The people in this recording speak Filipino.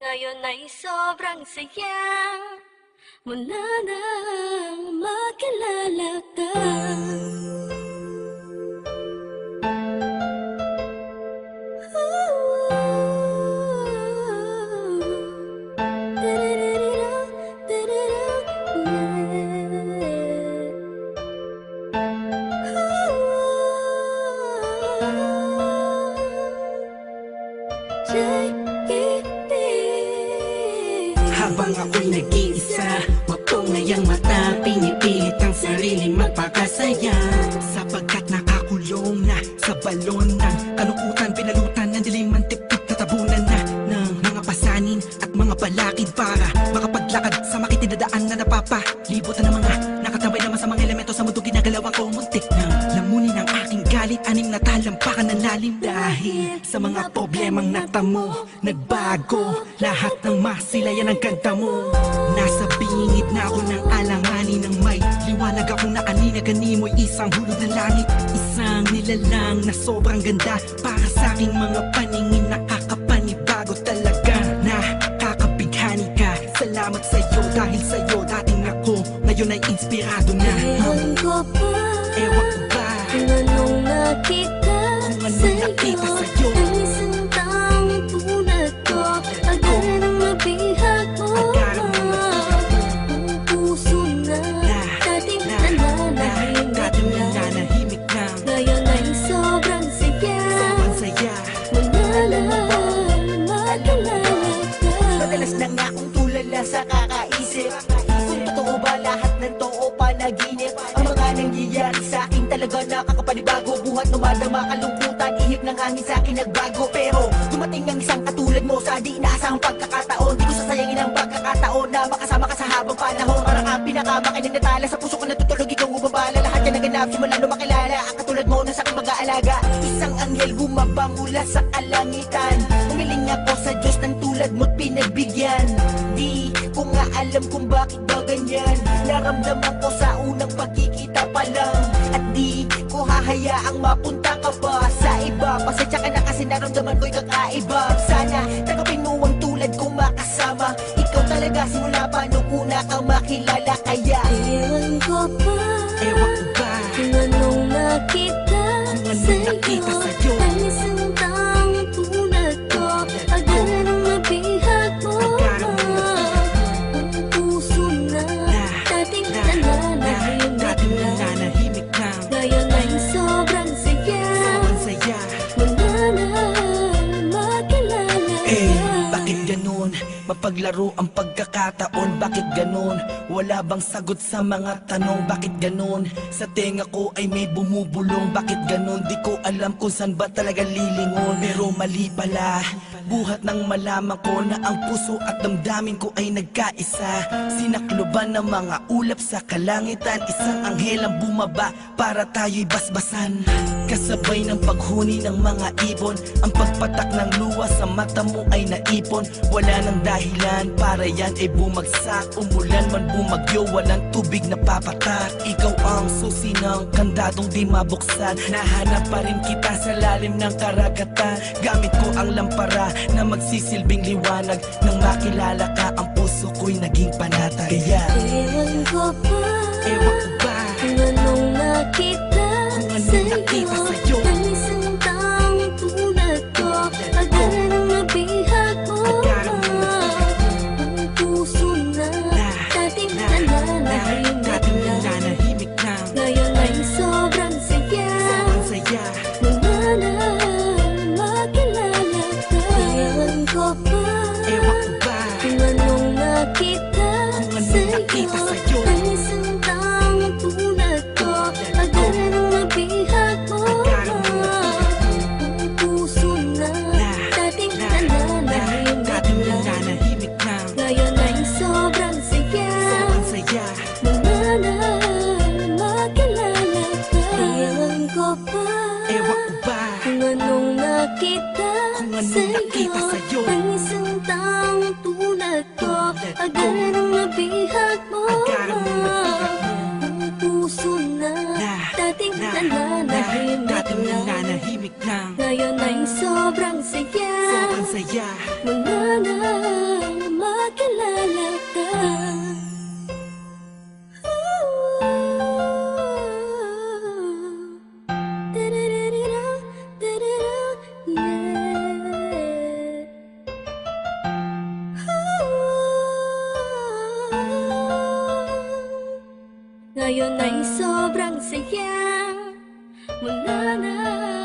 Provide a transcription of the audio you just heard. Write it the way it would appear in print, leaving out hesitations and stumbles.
Ngayon ay sobrang saya mula nang makilala ka. Habang ako'y nag-iisa, mapungayang mata, pinipilit ang sarili magpakasaya. Sapagkat nakakulong na sa balon ng kalungkutan, pinalutan ng dilim ang tipid, tatabunan na ng mga pasanin at mga balakid para makapaglakad sa makitidadaan na napapalibutan ng mga nakatambay naman sa mga elemento sa mundo. Ginagalawan ko muntik ng lamunin ang aking galit, anim na talampakan ng lalim. Dahil sa mga problemang natamo, nagbago lahat ng masilayan ang ganda mo. Nasa bingit na ako ng alanganin ng may liwanag akong naanina, ganimoy isang hulog ng langit. Isang nilalang na sobrang ganda para sa aking mga paningin, nakakapanibago talaga. Nakakabighani ka, salamat sa'yo, dahil sa'yo dating ako ngayon ay inspirado na. Ewan ko pa, Ewan ko ba kung anong nakita sa'yo, ang isang taong tulad ko. Agaran ang mabihag mo, ang puso na dating nananahimik na. Ngayon ay sobrang saya mula nang makilala ka. Madalas na nga akong tulala sa kakaisip kung totoo ba lahat ng to o panaginip. Ang mga nangyayari sa akin talaga nakakapanibago. Buhat numadama, kalungkutan, ihip ng hangin sa akin nagbago. Pero dumating ang isang katulad mo sa di inaasahang pagkakataon. Di ko sasayangin ang pagkakataon na makasama ka sa habang panahon. Parang ang pinakamakinig na tala sa puso ko natutulog, ikaw bumabala. Lahat yan naganap simula nung makilala ang katulad mo na sa aking mag-aalaga. Isang anghel bumaba mula sa kalangitan. Umiling ako sa Diyos ng tulad mo't pinagbigyan. Di ko nga alam kung bakit ba ganyan. Naramdaman ko sa unang pagkikita pa lang. At di ko hahayaang mapunta ka pa sa iba. Pasensya ka na kasi naramdaman ko'y kakaiba. Sana tanggapin mo ang tulad kong makasama. Ikaw talaga simula pa nung una kang makilala. Kaya Ewan ko pa, Ewan ko ba kung anong nakita sa'yo, ang isang taong tulad ko. Agaran ang mabihag mo, ang puso na dating nananahimik na. Ngayon ay sobrang saya mula nang makilala ka. Bakit ganun? Mapaglaro ang pagkakataon, bakit ganun? Wala bang sagot sa mga tanong, bakit ganun? Sa tenga ko ay may bumubulong, bakit ganun? Di ko alam kung saan ba talaga lilingon. Pero mali pala, buhat nang malaman ko na ang puso at damdamin ko ay nagkaisa. Sinakloban ng mga ulap sa kalangitan, isang anghel ang bumaba para tayo'y basbasan. Kasabay ng paghuni ng mga ibon, ang pagpatak ng luha sa mata mo ay naipon. Wala nang dahilan para yan ay bumagsak. Umulan man bumagyo, walang tubig na papatak. Ikaw ang susi ng kandadong di mabuksan. Nahanap pa rin kita sa lalim ng karagatan. Gamit ko ang lampara na magsisilbing liwanag. Nang makilala ka, ang puso ko'y naging panatag. Kaya Ewan ko pa, ewan ko ba kung anong nakita sa'yo, ang isang taong tulad ko. Agaran ang mabihag mo, ang puso na dating nananahimik na. Ngayon ay sobrang saya mula nang makilala ka. Ewan ko pa, ewan ko ba kung anong nakita sa'yo, ang isang taong tulad ko. Agaran ang mabihag mo, ang puso na dating nananahimik na. Ngayon ay sobrang saya mula nang makilala ka. Ewan ko pa, ewan ko ba kung anong nakita sa'yo ang isang taong tulad ko. Agaran ang mabihag mo, Ngayon ay sobrang saya Mula na